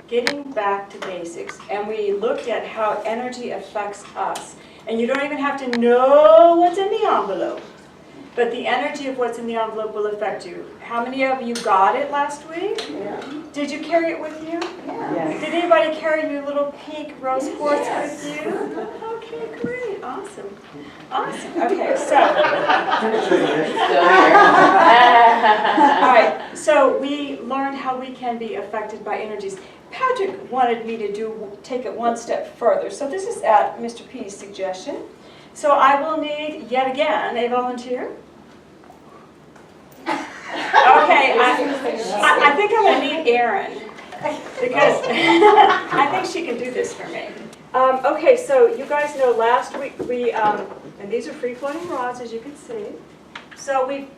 getting back to basics, and we looked at how energy affects us. And you don't even have to know what's in the envelope, but the energy of what's in the envelope will affect you. How many of you got it last week? Yeah. Did you carry it with you? Yes. Did anybody carry your little pink rose quartz Yes. with you? Okay, great, awesome. Awesome, okay, so. All right, so we learned how we can be affected by energies. Patrick wanted me to take it one step further. So this is at Mr. P's suggestion. So I will need, yet again, a volunteer. Okay, I think I'm going to need Erin, because I think she can do this for me. Okay, so you guys know last week we, and these are free-floating rods, as you can see. So we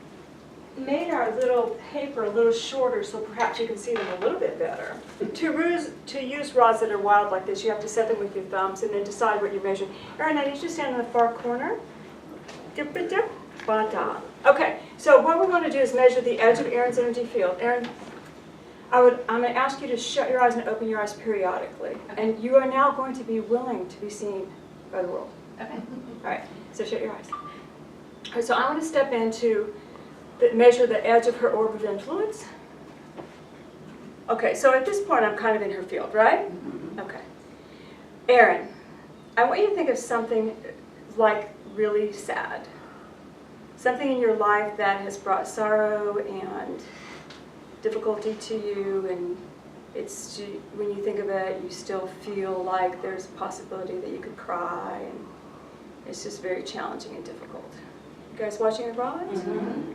made our little paper a little shorter so perhaps you can see them a little bit better. To use rods that are wild like this, you have to set them with your thumbs and then decide what you measure. Erin, I need you to stand in the far corner. Dip, dip, dip. Okay, so what we're going to do is measure the edge of Erin's energy field. Erin, I'm going to ask you to shut your eyes and open your eyes periodically. Okay. And you are now going to be willing to be seen by the world. Okay. All right, so shut your eyes. All right, so I want to step into measure the edge of her orb of influence. Okay, so at this point I'm kind of in her field, right? Okay. Erin, I want you to think of something like really sad. Something in your life that has brought sorrow and difficulty to you, and it's when you think of it, you still feel like there's a possibility that you could cry, and it's just very challenging and difficult. You guys watching the rods? Mm-hmm.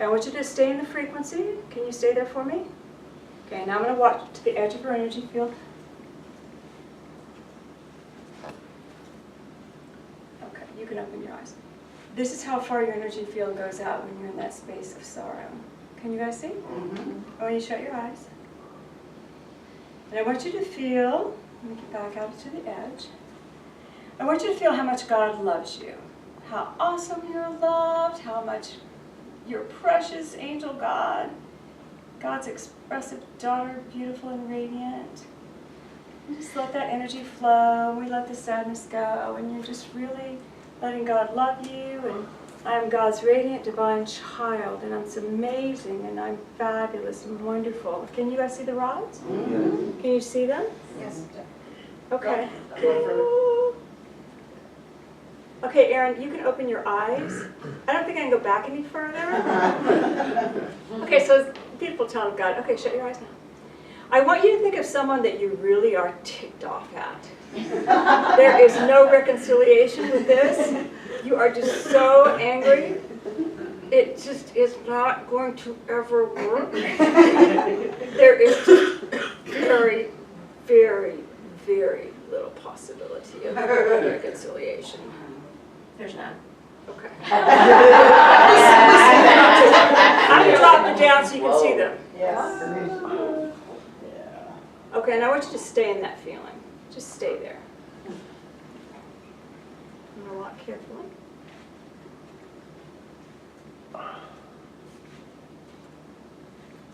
I want you to stay in the frequency. Can you stay there for me? Okay, now I'm going to watch to the edge of her energy field. Okay, you can open your eyes. This is how far your energy field goes out when you're in that space of sorrow. Can you guys see? Mm-hmm. I want you to shut your eyes. And I want you to feel, let me get back out to the edge. I want you to feel how much God loves you. How awesome you're loved, how much your precious angel God, God's expressive daughter, beautiful and radiant. And just let that energy flow. We let the sadness go, and you're just really letting God love you. And I'm God's radiant divine child, and I'm so amazing, and I'm fabulous and wonderful. Can you guys see the rods? Mm-hmm. Can you see them? Yes. Okay. Okay, Erin, you can open your eyes. I don't think I can go back any further. Okay, so it's a beautiful child of God. Okay, shut your eyes now. I want you to think of someone that you really are ticked off at. There is no reconciliation with this. You are just so angry. It just is not going to ever work. There is just very, very, very little possibility of reconciliation. There's none. Okay. I'm going to drop them down so you can see them. Yes. Okay, and I want you to stay in that feeling. Just stay there. I'm going to walk carefully.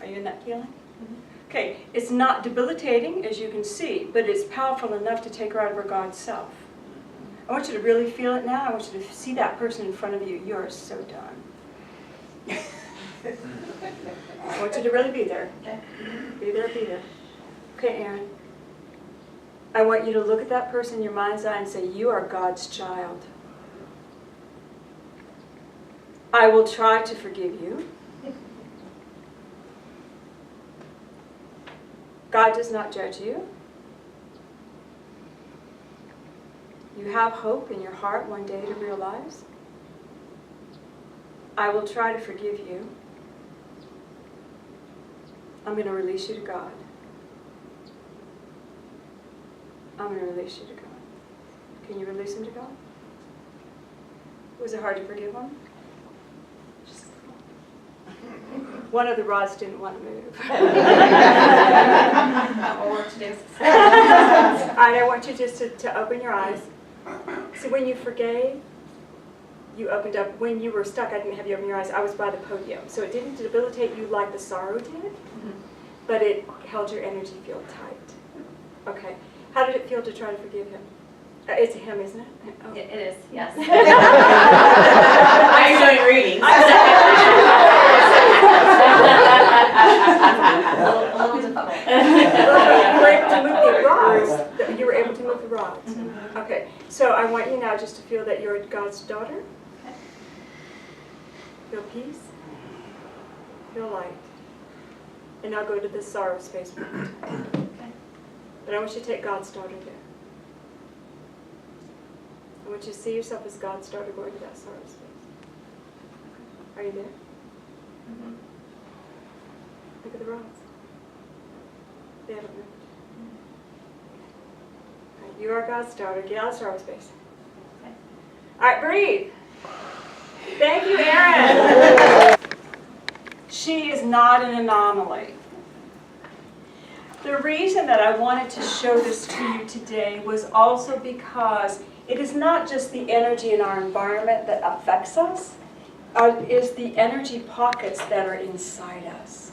Are you in that feeling? Okay, it's not debilitating, as you can see, but it's powerful enough to take her out of her God's self. I want you to really feel it now. I want you to see that person in front of you. You are so done. I want you to really be there. Be there, be there. Okay, Erin. I want you to look at that person in your mind's eye and say, you are God's child. I will try to forgive you. God does not judge you. You have hope in your heart one day to realize. I will try to forgive you. I'm going to release you to God. I'm going to release you to God. Can you release him to God? Was it hard to forgive him? One of the rods didn't want to move. Or work to do. And I want you just to open your eyes. See, when you forgave, you opened up. When you were stuck, I didn't have you open your eyes. I was by the podium. So it didn't debilitate you like the sorrow did, but it held your energy field tight. Okay. How did it feel to try to forgive him? It's him, isn't it? Oh. It is, yes. I'm doing readings. A little difficult. You were able to move the rods. You were able to move the rods. Okay. So I want you now just to feel that you're God's daughter. Feel peace. Feel light. And now go to the sorrow space. But I want you to take God's daughter there. I want you to see yourself as God's daughter going to that sorrow space. Are you there? Mhm. Look at the rods. They haven't moved. All right, you are God's daughter. Get out of sorrow space. Okay. All right, breathe. Thank you, Erin. She is not an anomaly. The reason that I wanted to show this to you today was also because it is not just the energy in our environment that affects us, it is the energy pockets that are inside us.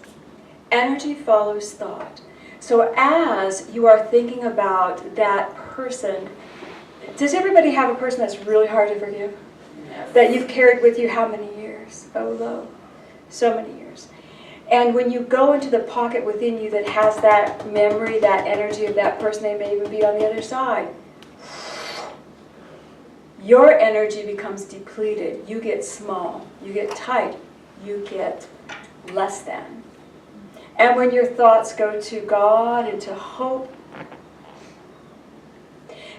Energy follows thought. So as you are thinking about that person, does everybody have a person that's really hard to forgive? Yes. That you've carried with you how many years? Oh, lo, so many years. And when you go into the pocket within you that has that memory, that energy of that person, they may even be on the other side, your energy becomes depleted. You get small. You get tight. You get less than. And when your thoughts go to God and to hope.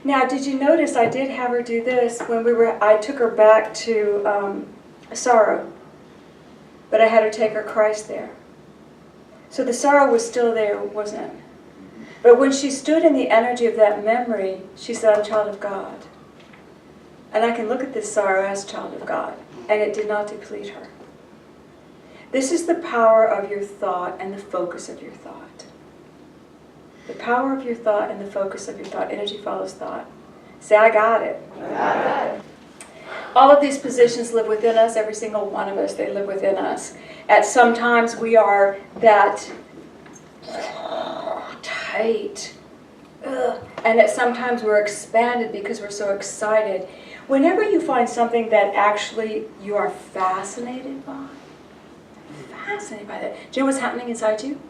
Now, did you notice I did have her do this when I took her back to sorrow. But I had her take her Christ there. So the sorrow was still there, wasn't it? But when she stood in the energy of that memory, she said, I'm a child of God. And I can look at this sorrow as a child of God. And it did not deplete her. This is the power of your thought and the focus of your thought. The power of your thought and the focus of your thought. Energy follows thought. Say, I got it. I got it. All of these positions live within us, every single one of us, they live within us. At some times we are that tight. And at sometimes we're expanded because we're so excited. Whenever you find something that actually you are fascinated by that. Do you know what's happening inside you?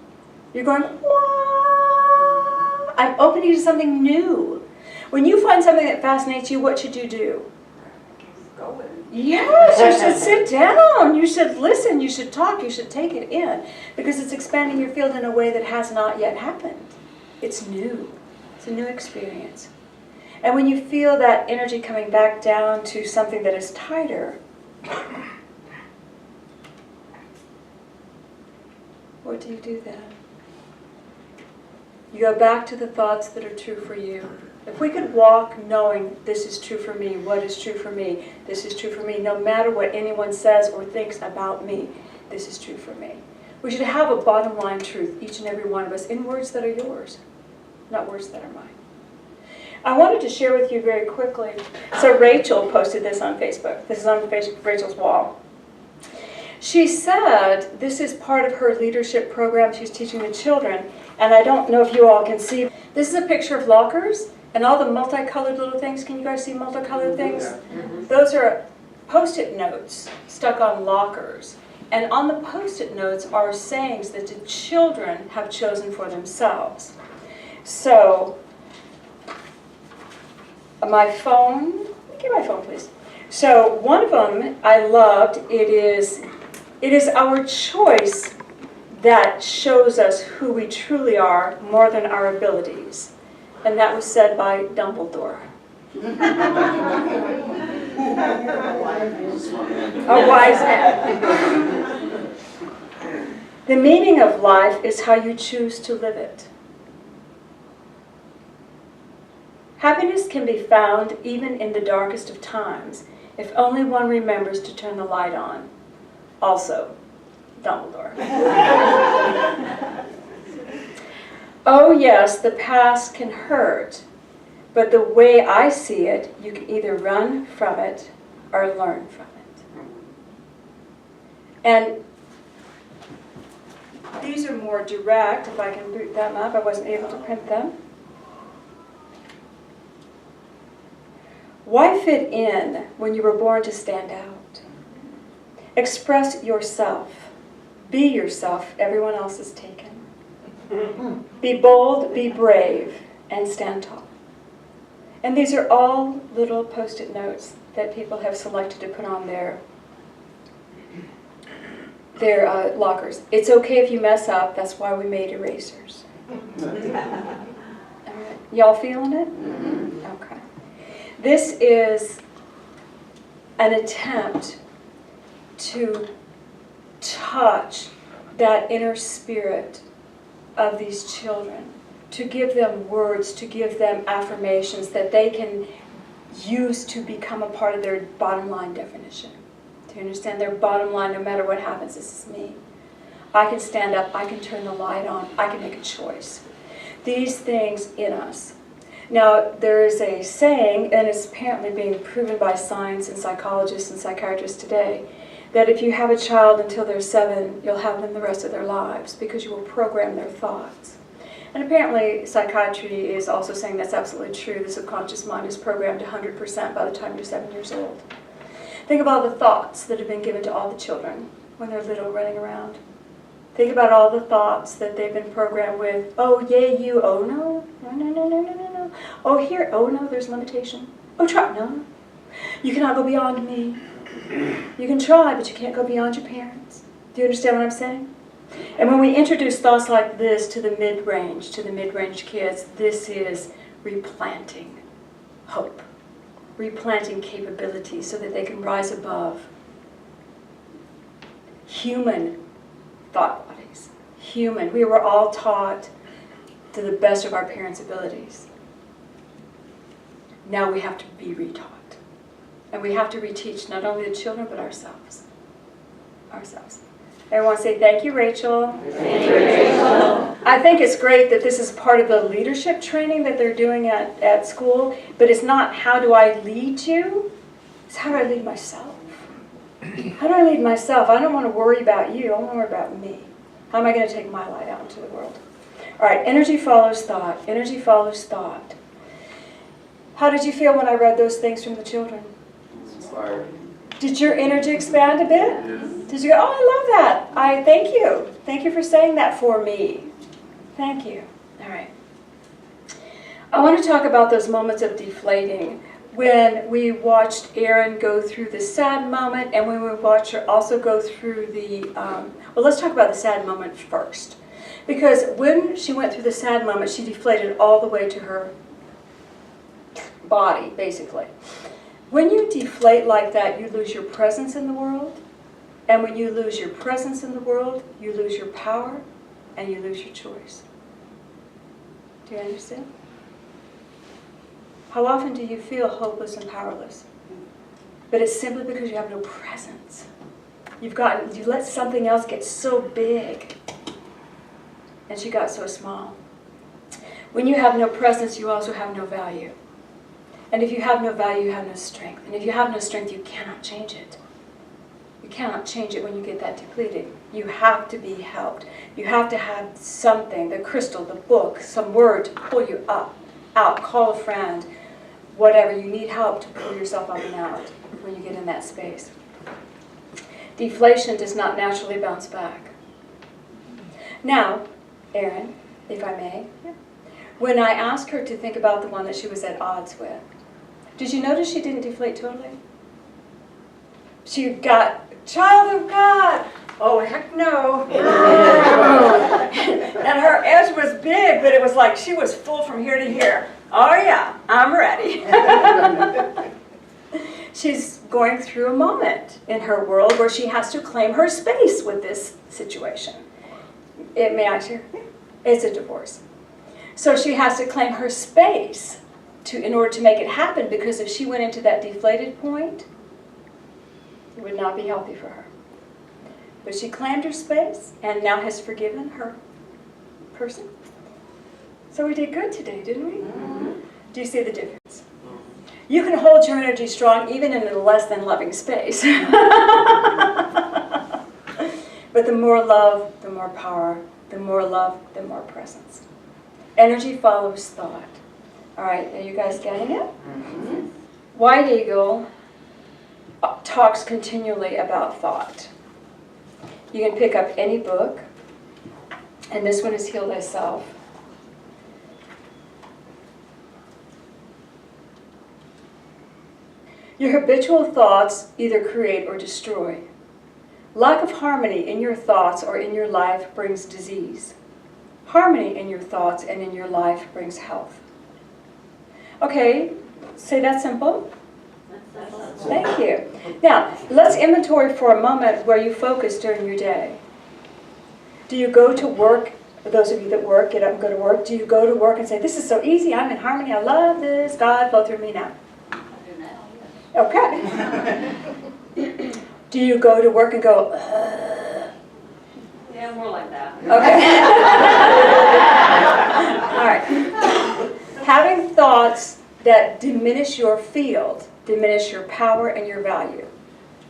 You're going, wow, I'm opening to something new. When you find something that fascinates you, what should you do? Go with it. Yes, you should sit down, you should listen, you should talk, you should take it in. Because it's expanding your field in a way that has not yet happened. It's new. It's a new experience. And when you feel that energy coming back down to something that is tighter, what do you do then? You go back to the thoughts that are true for you. If we could walk knowing this is true for me, what is true for me, this is true for me, no matter what anyone says or thinks about me, this is true for me. We should have a bottom line truth, each and every one of us, in words that are yours, not words that are mine. I wanted to share with you very quickly. So Rachel posted this on Facebook. This is on Rachel's wall. She said this is part of her leadership program she's teaching the children. And I don't know if you all can see. This is a picture of lockers and all the multicolored little things. Can you guys see multicolored things? Yeah. Those are Post-it notes stuck on lockers. And on the Post-it notes are sayings that the children have chosen for themselves. So, my phone, give me my phone please. So one of them I loved, it is our choice that shows us who we truly are more than our abilities. And that was said by Dumbledore. A wise man. The meaning of life is how you choose to live it. Happiness can be found even in the darkest of times, if only one remembers to turn the light on. Also, Dumbledore. Oh yes, the past can hurt, but the way I see it, you can either run from it or learn from it. And these are more direct, if I can boot them up. I wasn't able to print them. Why fit in when you were born to stand out? Express yourself. Be yourself. Everyone else is taken. Be bold, be brave, and stand tall. And these are all little post-it notes that people have selected to put on their lockers. It's okay if you mess up. That's why we made erasers. All right. Y'all feeling it? Okay. This is an attempt to touch that inner spirit of these children, to give them words, to give them affirmations that they can use to become a part of their bottom line definition. Do you understand? Their bottom line, no matter what happens, this is me. I can stand up, I can turn the light on, I can make a choice. These things in us. Now, there is a saying, and it's apparently being proven by science and psychologists and psychiatrists today, that if you have a child until they're 7, you'll have them the rest of their lives because you will program their thoughts. And apparently psychiatry is also saying that's absolutely true. The subconscious mind is programmed 100% by the time you're 7 years old. Think about the thoughts that have been given to all the children when they're little running around. Think about all the thoughts that they've been programmed with. Oh, yay, you. Oh, no. No. Oh, here. Oh, no, there's limitation. Oh, try. No. You cannot go beyond me. You can try, but you can't go beyond your parents. Do you understand what I'm saying? And when we introduce thoughts like this to the mid-range kids, this is replanting hope, replanting capability so that they can rise above human thought bodies. Human. We were all taught to the best of our parents' abilities. Now we have to be retaught. And we have to reteach not only the children, but ourselves. Everyone say, thank you, Rachel. Thank you, Rachel. I think it's great that this is part of the leadership training that they're doing at school, but it's not how do I lead you, it's how do I lead myself. How do I lead myself? I don't want to worry about you, I want to worry about me. How am I going to take my light out into the world? All right, energy follows thought. Energy follows thought. How did you feel when I read those things from the children? Inspired. Did your energy expand a bit? Yes. Did you go, oh, I love that. Thank you. Thank you for saying that for me. Thank you. All right. I want to talk about those moments of deflating when we watched Erin go through the sad moment and when we watched her also go through the, well, let's talk about the sad moment first. Because when she went through the sad moment, she deflated all the way to her body, basically. When you deflate like that, you lose your presence in the world. And when you lose your presence in the world, you lose your power and you lose your choice. Do you understand? How often do you feel hopeless and powerless? But it's simply because you have no presence. You let something else get so big. And she got so small. When you have no presence, you also have no value. And if you have no value, you have no strength. And if you have no strength, you cannot change it. You cannot change it when you get that depleted. You have to be helped. You have to have something, the crystal, the book, some word to pull you up, out, call a friend, whatever. You need help to pull yourself up and out when you get in that space. Deflation does not naturally bounce back. Now, Erin, if I may, when I asked her to think about the one that she was at odds with, did you notice she didn't deflate totally? She got, child of God, oh heck no. And her edge was big, but it was like she was full from here to here. Oh yeah, I'm ready. She's going through a moment in her world where she has to claim her space with this situation. May I share? It's a divorce. So she has to claim her space in order to make it happen, because if she went into that deflated point, it would not be healthy for her. But she claimed her space and now has forgiven her person. So we did good today, didn't we? Mm-hmm. Do you see the difference? You can hold your energy strong even in a less than loving space. But the more love, the more power. The more love, the more presence. Energy follows thought. All right, are you guys getting it? Mm-hmm. White Eagle talks continually about thought. You can pick up any book, and this one is Heal Thyself. Your habitual thoughts either create or destroy. Lack of harmony in your thoughts or in your life brings disease. Harmony in your thoughts and in your life brings health. Okay, say that simple. Thank you. Now, let's inventory for a moment where you focus during your day. Do you go to work, for those of you that work, get up and go to work, do you go to work and say, this is so easy, I'm in harmony, I love this, God, flow through me now? Okay. Do you go to work and go, Yeah, more like that. Okay. All right. Having thoughts that diminish your field, diminish your power and your value.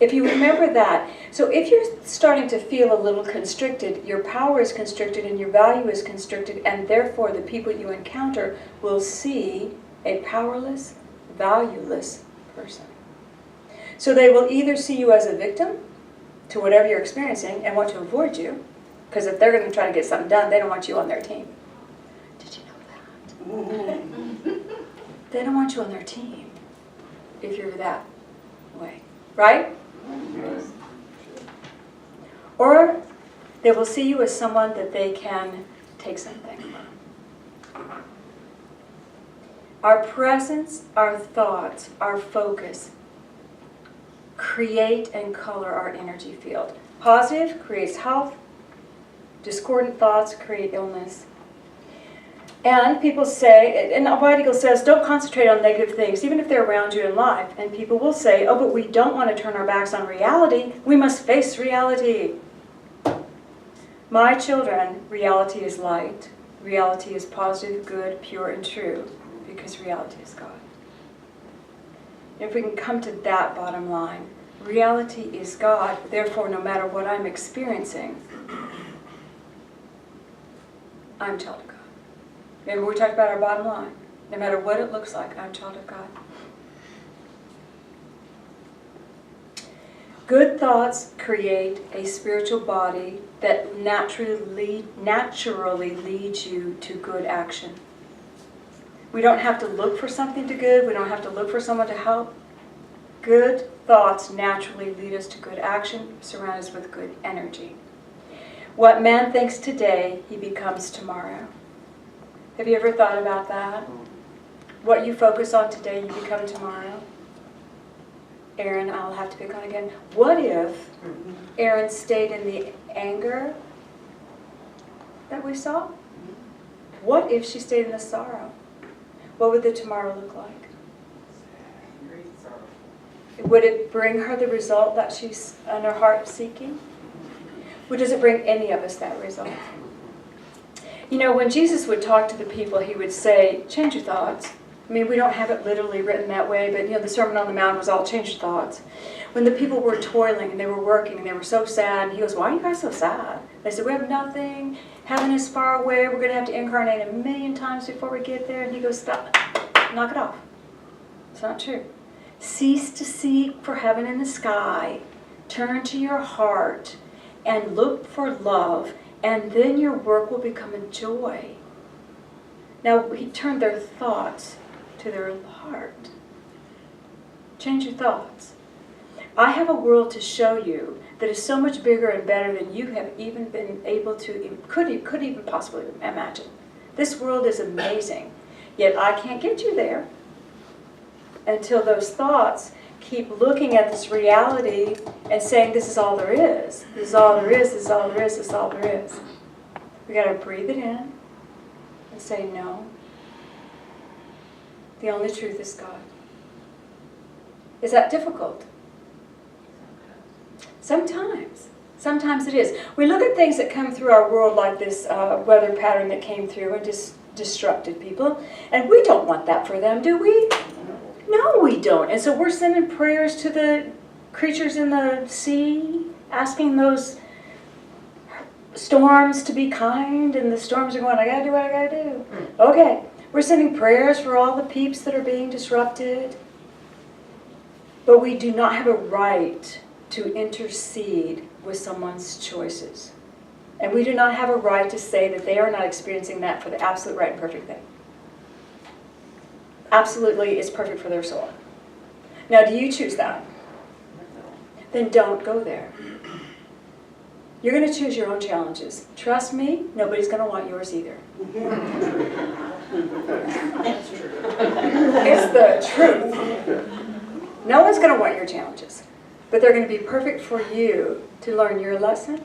If you remember that, so if you're starting to feel a little constricted, your power is constricted and your value is constricted, and therefore the people you encounter will see a powerless, valueless person. So they will either see you as a victim to whatever you're experiencing and want to avoid you, because if they're going to try to get something done, they don't want you on their team. Did you know that? They don't want you on their team if you're that way, right? Or they will see you as someone that they can take something from. Our presence, our thoughts, our focus create and color our energy field. Positive creates health. Discordant thoughts create illness. And people say, and White Eagle says, don't concentrate on negative things, even if they're around you in life. And people will say, oh, but we don't want to turn our backs on reality. We must face reality. My children, reality is light. Reality is positive, good, pure, and true, because reality is God. If we can come to that bottom line, reality is God, therefore no matter what I'm experiencing, I'm a child of God. Remember we talked about our bottom line. No matter what it looks like, I'm a child of God. Good thoughts create a spiritual body that naturally leads you to good action. We don't have to look for something to good. We don't have to look for someone to help. Good thoughts naturally lead us to good action, surround us with good energy. What man thinks today, he becomes tomorrow. Have you ever thought about that? What you focus on today, you become tomorrow. Aaron, I'll have to pick on again. What if Aaron stayed in the anger that we saw? What if she stayed in the sorrow? What would the tomorrow look like? Would it bring her the result that she's in her heart seeking? Or does it bring any of us that result? You know, when Jesus would talk to the people, he would say, change your thoughts. I mean, we don't have it literally written that way, but, you know, the Sermon on the Mount was all change your thoughts. When the people were toiling and they were working and they were so sad, and he goes, why are you guys so sad? They said, we have nothing. Heaven is far away. We're going to have to incarnate 1,000,000 times before we get there. And he goes, stop. Knock it off. It's not true. Cease to seek for heaven in the sky. Turn to your heart and look for love, and then your work will become a joy. Now, he turned their thoughts to their heart. Change your thoughts. I have a world to show you that is so much bigger and better than you have even been able to, could even possibly imagine. This world is amazing, yet I can't get you there until those thoughts keep looking at this reality and saying, this is all there is. This is all there is, this is all there is, this is all there is. We got to breathe it in and say no. The only truth is God. Is that difficult? Sometimes. Sometimes it is. We look at things that come through our world like this weather pattern that came through and just disrupted people. And we don't want that for them, do we? No, we don't. And so we're sending prayers to the creatures in the sea, asking those storms to be kind, and the storms are going, I gotta do what I gotta do. Okay, we're sending prayers for all the peeps that are being disrupted. But we do not have a right to intercede with someone's choices. And we do not have a right to say that they are not experiencing that for the absolute right and perfect thing. Absolutely, it's perfect for their soul. Now, do you choose that? Then don't go there. You're going to choose your own challenges. Trust me, nobody's going to want yours either. It's the truth. No one's going to want your challenges. But they're going to be perfect for you to learn your lesson.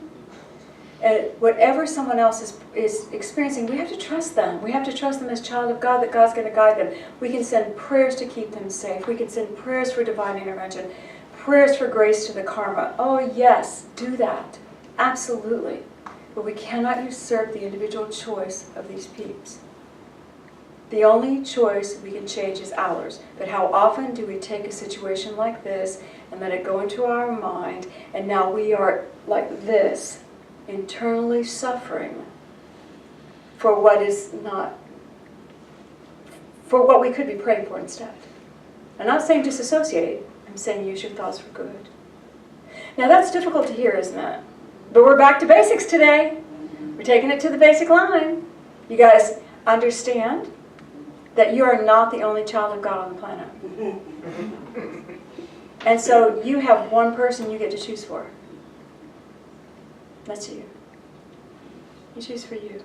And whatever someone else is experiencing, we have to trust them. We have to trust them as child of God, that God's going to guide them. We can send prayers to keep them safe. We can send prayers for divine intervention, prayers for grace to the karma. Oh yes, do that. Absolutely. But we cannot usurp the individual choice of these peeps. The only choice we can change is ours. But how often do we take a situation like this and let it go into our mind, and now we are like this, internally suffering for what is not, for what we could be praying for instead. I'm not saying disassociate, I'm saying use your thoughts for good. Now that's difficult to hear, isn't it? But we're back to basics today. We're taking it to the basic line. You guys understand that you are not the only child of God on the planet. And so you have one person you get to choose for. That's you. You choose for you.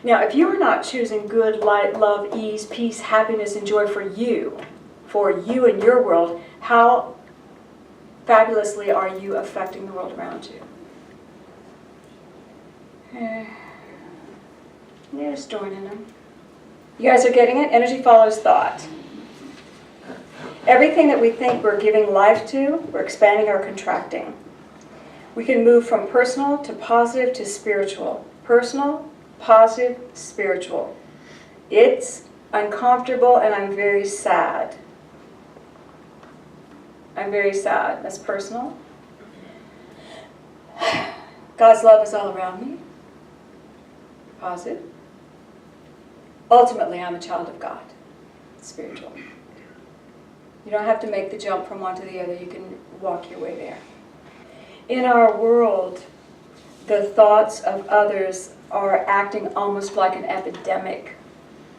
Now, if you are not choosing good, light, love, ease, peace, happiness, and joy for you and your world, how fabulously are you affecting the world around you? You're just joining them. You guys are getting it? Energy follows thought. Everything that we think we're giving life to, we're expanding or contracting. We can move from personal to positive to spiritual. Personal, positive, spiritual. It's uncomfortable and I'm very sad. I'm very sad. That's personal. God's love is all around me. Positive. Ultimately, I'm a child of God. Spiritual. You don't have to make the jump from one to the other. You can walk your way there. In our world, the thoughts of others are acting almost like an epidemic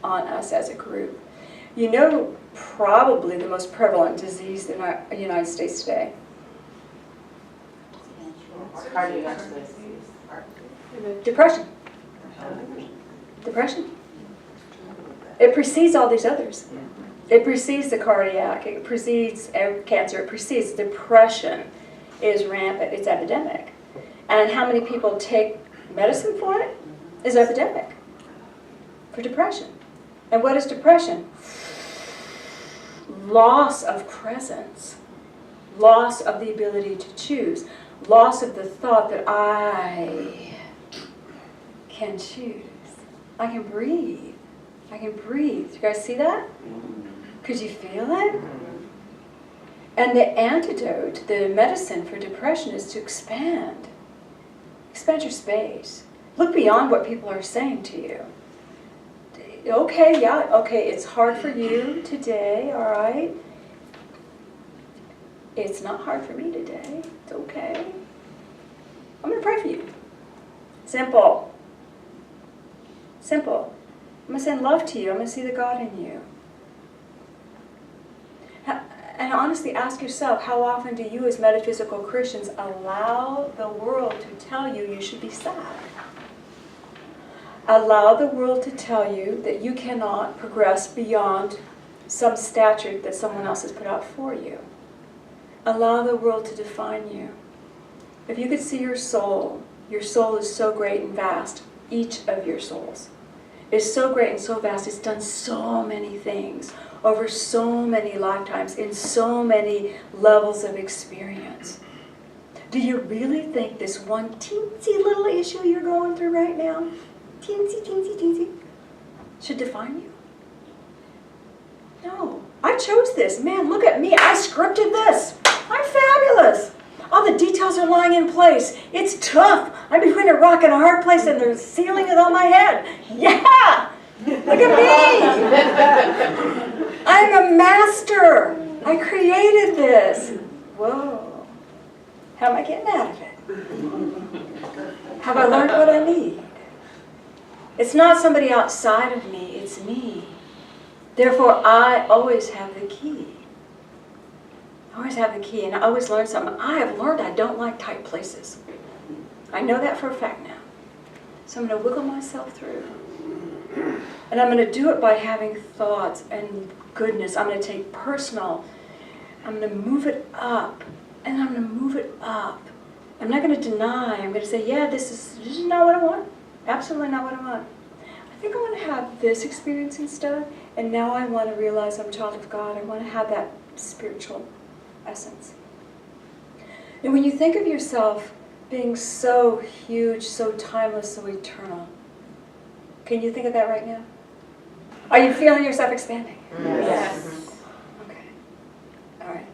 on us as a group. You know, probably the most prevalent disease in our United States today. Depression. Depression. It precedes all these others. It precedes the cardiac, it precedes cancer, it precedes depression is rampant, it's epidemic. And how many people take medicine for it is epidemic for depression. And what is depression? Loss of presence, loss of the ability to choose, loss of the thought that I can choose. I can breathe. I can breathe. Do you guys see that? Could you feel it? And the antidote, the medicine for depression is to expand. Expand your space. Look beyond what people are saying to you. Okay, yeah, okay, it's hard for you today, all right? It's not hard for me today. It's okay. I'm going to pray for you. Simple. Simple. I'm going to send love to you. I'm going to see the God in you. And honestly, ask yourself, how often do you as metaphysical Christians allow the world to tell you you should be sad? Allow the world to tell you that you cannot progress beyond some stature that someone else has put out for you. Allow the world to define you. If you could see your soul is so great and vast. Each of your souls is so great and so vast. It's done so many things over so many lifetimes in so many levels of experience. Do you really think this one teensy little issue you're going through right now, teensy, should define you? No. I chose this. Man, look at me. I scripted this. I'm fabulous. All the details are lying in place. It's tough. I'm between a rock and a hard place and the ceiling is on my head. Yeah! Look at me! I'm a master. I created this. Whoa. How am I getting out of it? Have I learned what I need? It's not somebody outside of me, it's me. Therefore, I always have the key. I always have the key, and I always learn something. I have learned I don't like tight places. I know that for a fact now. So I'm going to wiggle myself through. And I'm going to do it by having thoughts and goodness. I'm going to take personal. I'm going to move it up. And I'm going to move it up. I'm not going to deny. I'm going to say, yeah, this is not what I want. Absolutely not what I want. I think I want to have this experience instead. And now I want to realize I'm a child of God. I want to have that spiritual essence. And when you think of yourself being so huge, so timeless, so eternal, can you think of that right now? Are you feeling yourself expanding? Yes. Okay. All right.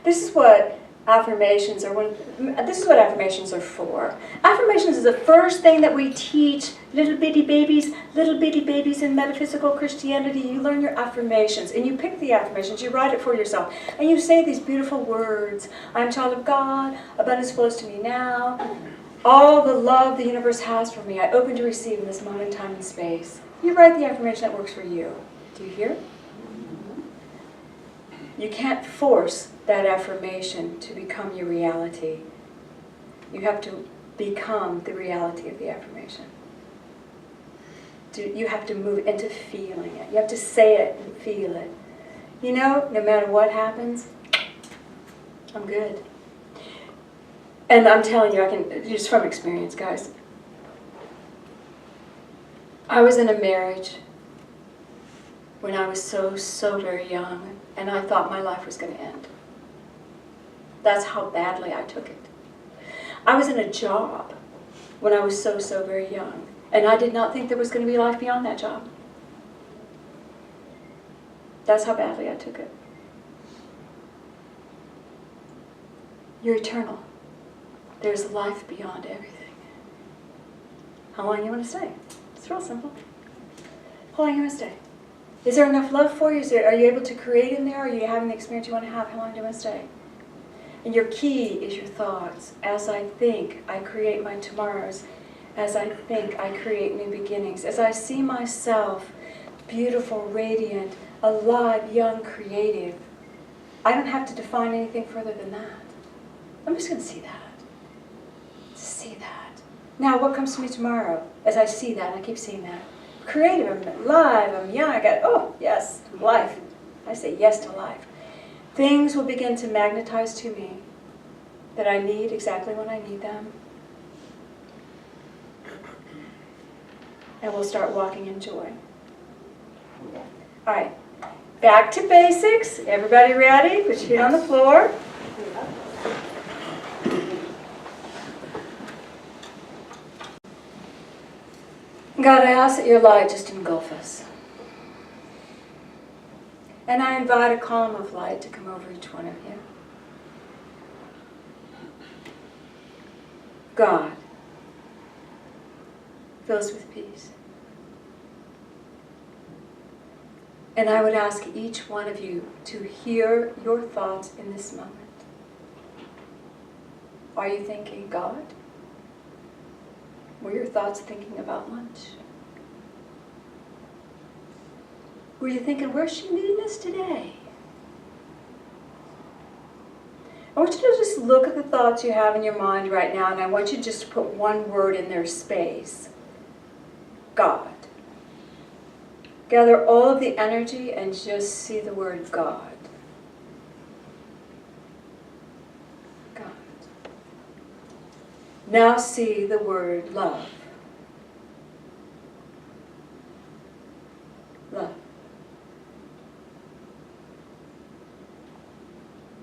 This is what affirmations are. This is what affirmations are for. Affirmations is the first thing that we teach little bitty babies in metaphysical Christianity. You learn your affirmations, and you pick the affirmations. You write it for yourself, and you say these beautiful words. I am a child of God. Abundance flows to me now. All the love the universe has for me, I open to receive in this moment, time, and space. You write the affirmation that works for you. Do you hear? You can't force that affirmation to become your reality. You have to become the reality of the affirmation. You have to move into feeling it. You have to say it and feel it. You know, no matter what happens, I'm good. And I'm telling you, I can, just from experience, guys. I was in a marriage when I was so very young, and I thought my life was going to end. That's how badly I took it. I was in a job when I was so very young, and I did not think there was going to be life beyond that job. That's how badly I took it. You're eternal. There's life beyond everything. How long you want to stay? It's real simple. How long you want to stay? Is there enough love for you? Are you able to create in there? Are you having the experience you want to have? How long do you want to stay? And your key is your thoughts. As I think, I create my tomorrows. As I think, I create new beginnings. As I see myself beautiful, radiant, alive, young, creative, I don't have to define anything further than that. I'm just going to see that. See that. Now, what comes to me tomorrow as I see that, and I keep seeing that? Creative, I'm alive, I'm young, I got, oh, yes, life. I say yes to life. Things will begin to magnetize to me that I need exactly when I need them. And we'll start walking in joy. All right, back to basics. Everybody ready? Put your feet on the floor. God, I ask that your light just engulf us. And I invite a column of light to come over each one of you. God, fill us with peace. And I would ask each one of you to hear your thoughts in this moment. Are you thinking God? Were your thoughts thinking about lunch? Were you thinking, where's she leading us today? I want you to just look at the thoughts you have in your mind right now, and I want you just to put one word in their space. God. Gather all of the energy and just see the word God. God. Now see the word love. Love.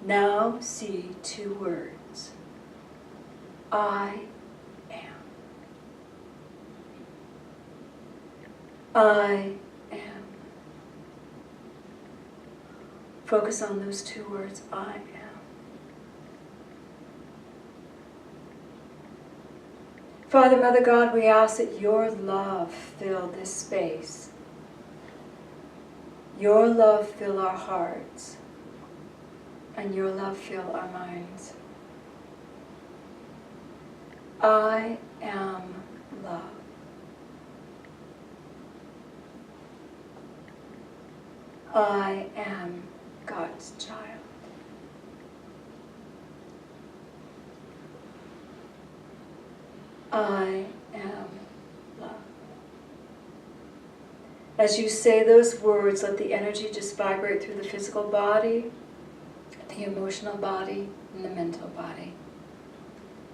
Now see two words. I am. I am. Focus on those two words, I am. Father, Mother God, we ask that your love fill this space. Your love fill our hearts. and your love fill our minds. I am love. I am God's child. I am love. As you say those words, let the energy just vibrate through the physical body, the emotional body, and the mental body.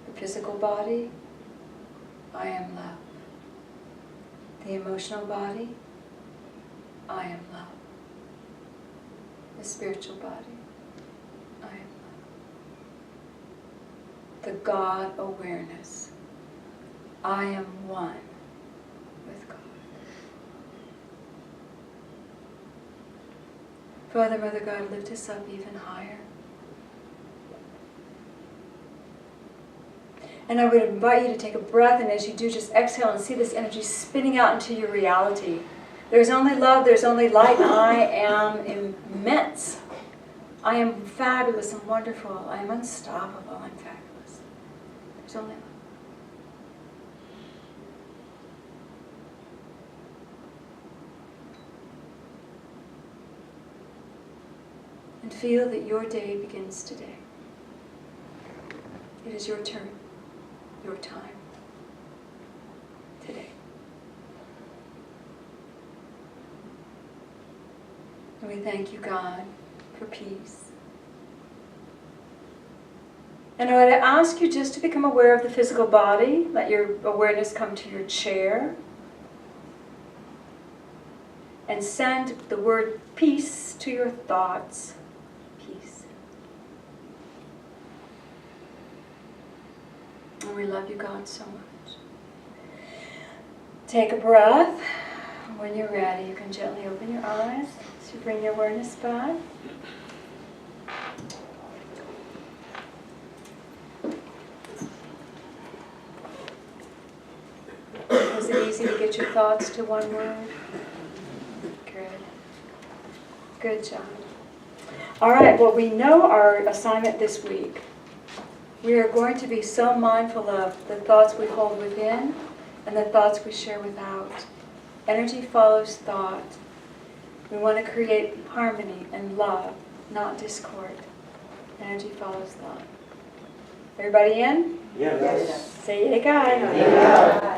The physical body, I am love. The emotional body, I am love. The spiritual body, I am love. The God awareness, I am one with God. Father, Mother God, lift us up even higher. And I would invite you to take a breath, and as you do, just exhale and see this energy spinning out into your reality. There's only love, there's only light, and I am immense. I am fabulous and wonderful. I am unstoppable and fabulous. There's only love. And feel that your day begins today. It is your turn, your time, today. And we thank you, God, for peace. And I would ask you just to become aware of the physical body. Let your awareness come to your chair. And send the word peace to your thoughts. Peace. And we love you, God, so much. Take a breath. When you're ready, you can gently open your eyes to bring your awareness back. Was it easy to get your thoughts to one word? Good. Good job. All right, well, we know our assignment this week. We are going to be so mindful of the thoughts we hold within and the thoughts we share without. Energy follows thought. We want to create harmony and love, not discord. Energy follows thought. Everybody in? Yes. Say yay, guy. Yeah.